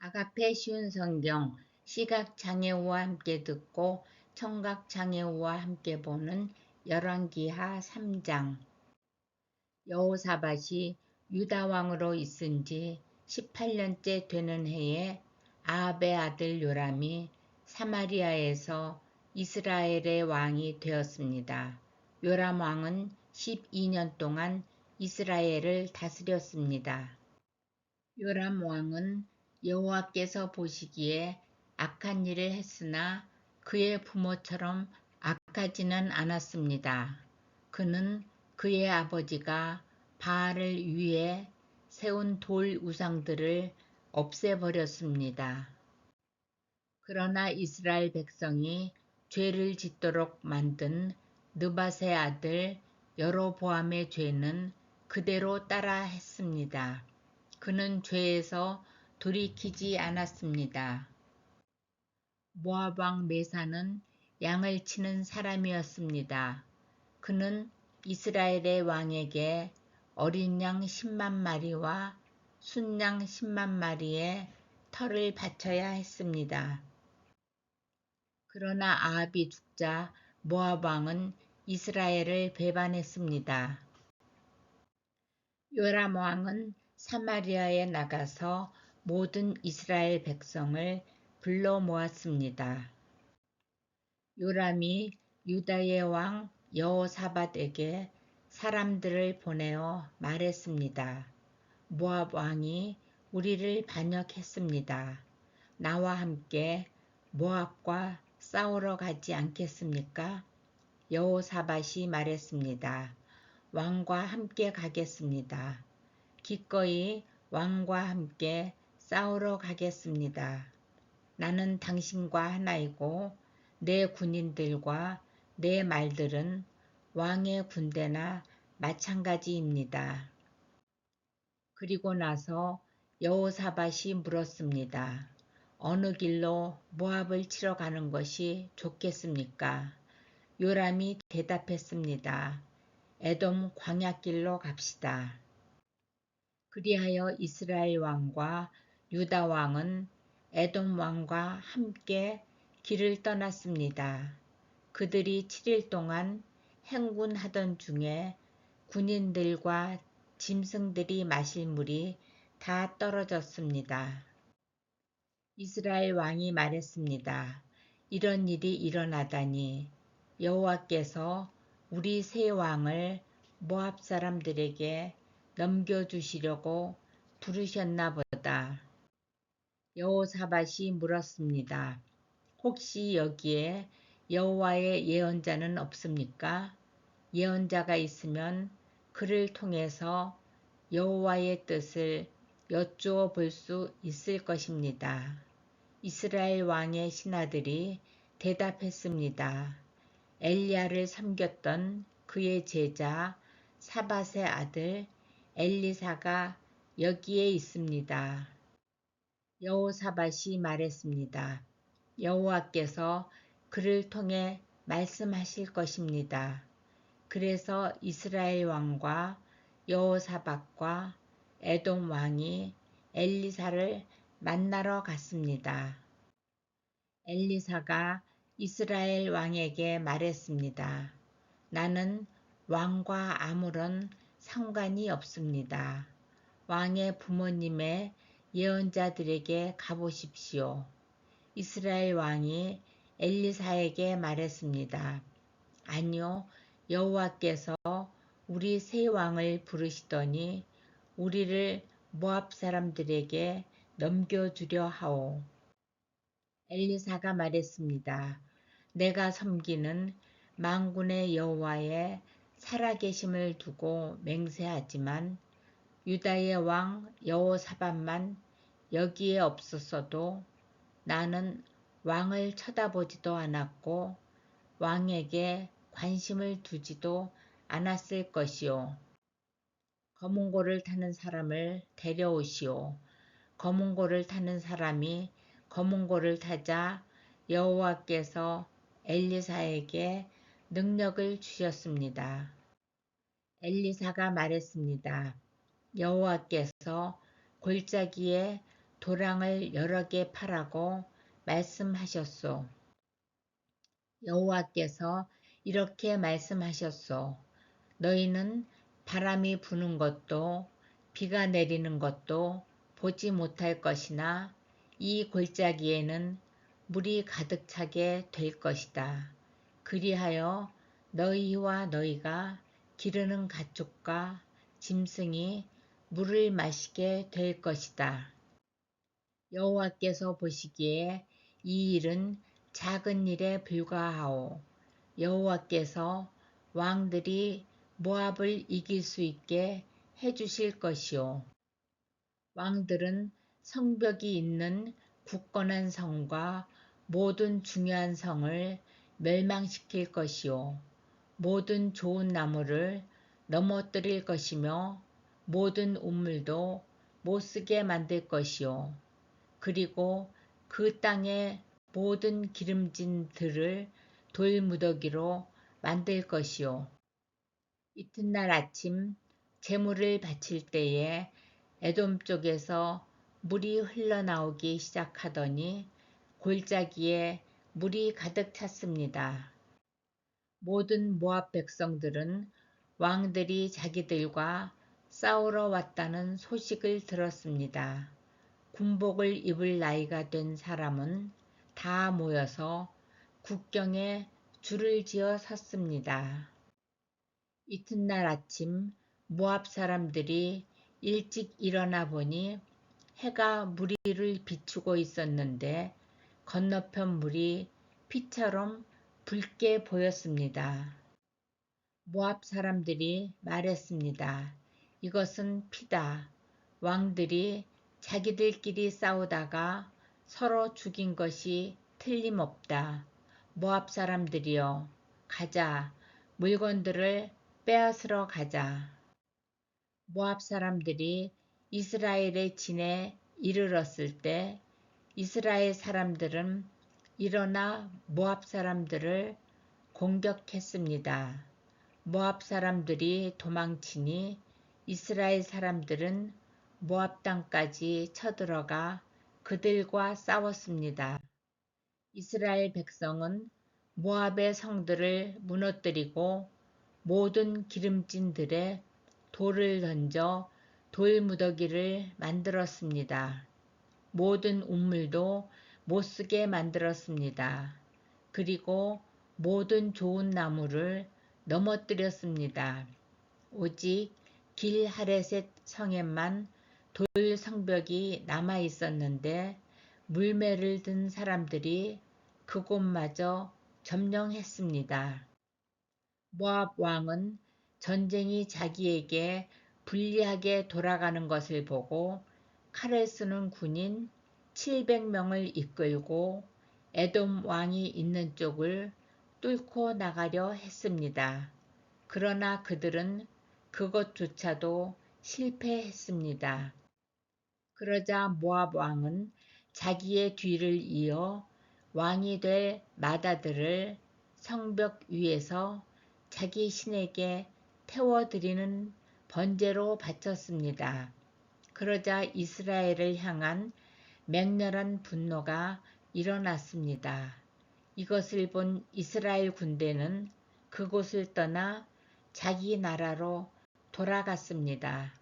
아가페 쉬운 성경 시각장애우와 함께 듣고 청각장애우와 함께 보는 열왕기하 3장. 여호사밧이 유다 왕으로 있은 지 18년째 되는 해에 아합의 아들 요람이 사마리아에서 이스라엘의 왕이 되었습니다. 요람 왕은 12년 동안 이스라엘을 다스렸습니다. 요람 왕은 여호와께서 보시기에 악한 일을 했으나 그의 부모처럼 악하지는 않았습니다. 그는 그의 아버지가 바알을 위해 세운 돌 우상들을 없애버렸습니다. 그러나 이스라엘 백성이 죄를 짓도록 만든 느밧의 아들 여로보암의 죄는 그대로 따라 했습니다. 그는 죄에서 돌이키지 않았습니다. 모압 왕 메사는 양을 치는 사람이었습니다. 그는 이스라엘의 왕에게 어린 양 10만 마리와 순양 10만 마리의 털을 바쳐야 했습니다. 그러나 아합이 죽자 모압 왕은 이스라엘을 배반했습니다. 요람 왕은 사마리아에 나가서 모든 이스라엘 백성을 불러 모았습니다. 요람이 유다의 왕 여호사밧에게 사람들을 보내어 말했습니다. 모압 왕이 우리를 반역했습니다. 나와 함께 모압과 싸우러 가지 않겠습니까? 여호사밧이 말했습니다. 왕과 함께 가겠습니다. 기꺼이 왕과 함께 싸우러 가겠습니다. 나는 당신과 하나이고 내 군인들과 내 말들은 왕의 군대나 마찬가지입니다. 그리고 나서 여호사밧이 물었습니다. 어느 길로 모압을 치러 가는 것이 좋겠습니까? 요람이 대답했습니다. 에돔 광야길로 갑시다. 그리하여 이스라엘 왕과 유다 왕은 에돔 왕과 함께 길을 떠났습니다. 그들이 7일 동안 행군하던 중에 군인들과 짐승들이 마실 물이 다 떨어졌습니다. 이스라엘 왕이 말했습니다. 이런 일이 일어나다니 여호와께서 우리 세 왕을 모압 사람들에게 넘겨주시려고 부르셨나 보다. 여호사밧이 물었습니다. 혹시 여기에 여호와의 예언자는 없습니까? 예언자가 있으면 그를 통해서 여호와의 뜻을 여쭈어 볼 수 있을 것입니다. 이스라엘 왕의 신하들이 대답했습니다. 엘리야를 섬겼던 그의 제자 사밧의 아들 엘리사가 여기에 있습니다. 여호사밧이 말했습니다. 여호와께서 그를 통해 말씀하실 것입니다. 그래서 이스라엘 왕과 여호사밧과 에돔 왕이 엘리사를 만나러 갔습니다. 엘리사가 이스라엘 왕에게 말했습니다. 나는 왕과 아무런 상관이 없습니다. 왕의 부모님의 예언자들에게 가보십시오. 이스라엘 왕이 엘리사에게 말했습니다. 아니요, 여호와께서 우리 세 왕을 부르시더니 우리를 모압 사람들에게 넘겨주려 하오. 엘리사가 말했습니다. 내가 섬기는 만군의 여호와의 살아계심을 두고 맹세하지만 유다의 왕 여호사밧만 여기에 없었어도 나는 왕을 쳐다보지도 않았고 왕에게 관심을 두지도 않았을 것이요. 거문고를 타는 사람을 데려오시오. 거문고를 타는 사람이 거문고를 타자 여호와께서 엘리사에게 능력을 주셨습니다. 엘리사가 말했습니다. 여호와께서 골짜기에 도랑을 여러 개 파라고 말씀하셨소. 여호와께서 이렇게 말씀하셨소. 너희는 바람이 부는 것도 비가 내리는 것도 보지 못할 것이나 이 골짜기에는 물이 가득 차게 될 것이다. 그리하여 너희와 너희가 기르는 가축과 짐승이 물을 마시게 될 것이다. 여호와께서 보시기에 이 일은 작은 일에 불과하오. 여호와께서 왕들이 모압을 이길 수 있게 해주실 것이오. 왕들은 성벽이 있는 굳건한 성과 모든 중요한 성을 멸망시킬 것이요. 모든 좋은 나무를 넘어뜨릴 것이며 모든 우물도 못쓰게 만들 것이요. 그리고 그 땅의 모든 기름진 들을 돌무더기로 만들 것이요. 이튿날 아침 제물을 바칠 때에 에돔 쪽에서 물이 흘러나오기 시작하더니 골짜기에 물이 가득 찼습니다. 모든 모압 백성들은 왕들이 자기들과 싸우러 왔다는 소식을 들었습니다. 군복을 입을 나이가 된 사람은 다 모여서 국경에 줄을 지어 섰습니다. 이튿날 아침 모압 사람들이 일찍 일어나 보니 해가 물 위를 비추고 있었는데 건너편 물이 피처럼 붉게 보였습니다. 모압 사람들이 말했습니다. 이것은 피다. 왕들이 자기들끼리 싸우다가 서로 죽인 것이 틀림없다. 모압 사람들이여, 가자. 물건들을 빼앗으러 가자. 모압 사람들이 이스라엘의 진에 이르렀을 때 이스라엘 사람들은 일어나 모압 사람들을 공격했습니다. 모압 사람들이 도망치니 이스라엘 사람들은 모압 땅까지 쳐들어가 그들과 싸웠습니다. 이스라엘 백성은 모압의 성들을 무너뜨리고 모든 기름진 들에 돌을 던져 돌무더기를 만들었습니다. 모든 우물도 못쓰게 만들었습니다. 그리고 모든 좋은 나무를 넘어뜨렸습니다. 오직 길 하레셋 성에만 돌 성벽이 남아 있었는데 물매를 든 사람들이 그곳마저 점령했습니다. 모압 왕은 전쟁이 자기에게 불리하게 돌아가는 것을 보고 칼을 쓰는 군인 700명을 이끌고 에돔 왕이 있는 쪽을 뚫고 나가려 했습니다. 그러나 그들은 그것조차도 실패했습니다. 그러자 모압 왕은 자기의 뒤를 이어 왕이 될 마다들을 성벽 위에서 자기 신에게 태워드리는 번제로 바쳤습니다. 그러자 이스라엘을 향한 맹렬한 분노가 일어났습니다. 이것을 본 이스라엘 군대는 그곳을 떠나 자기 나라로 돌아갔습니다.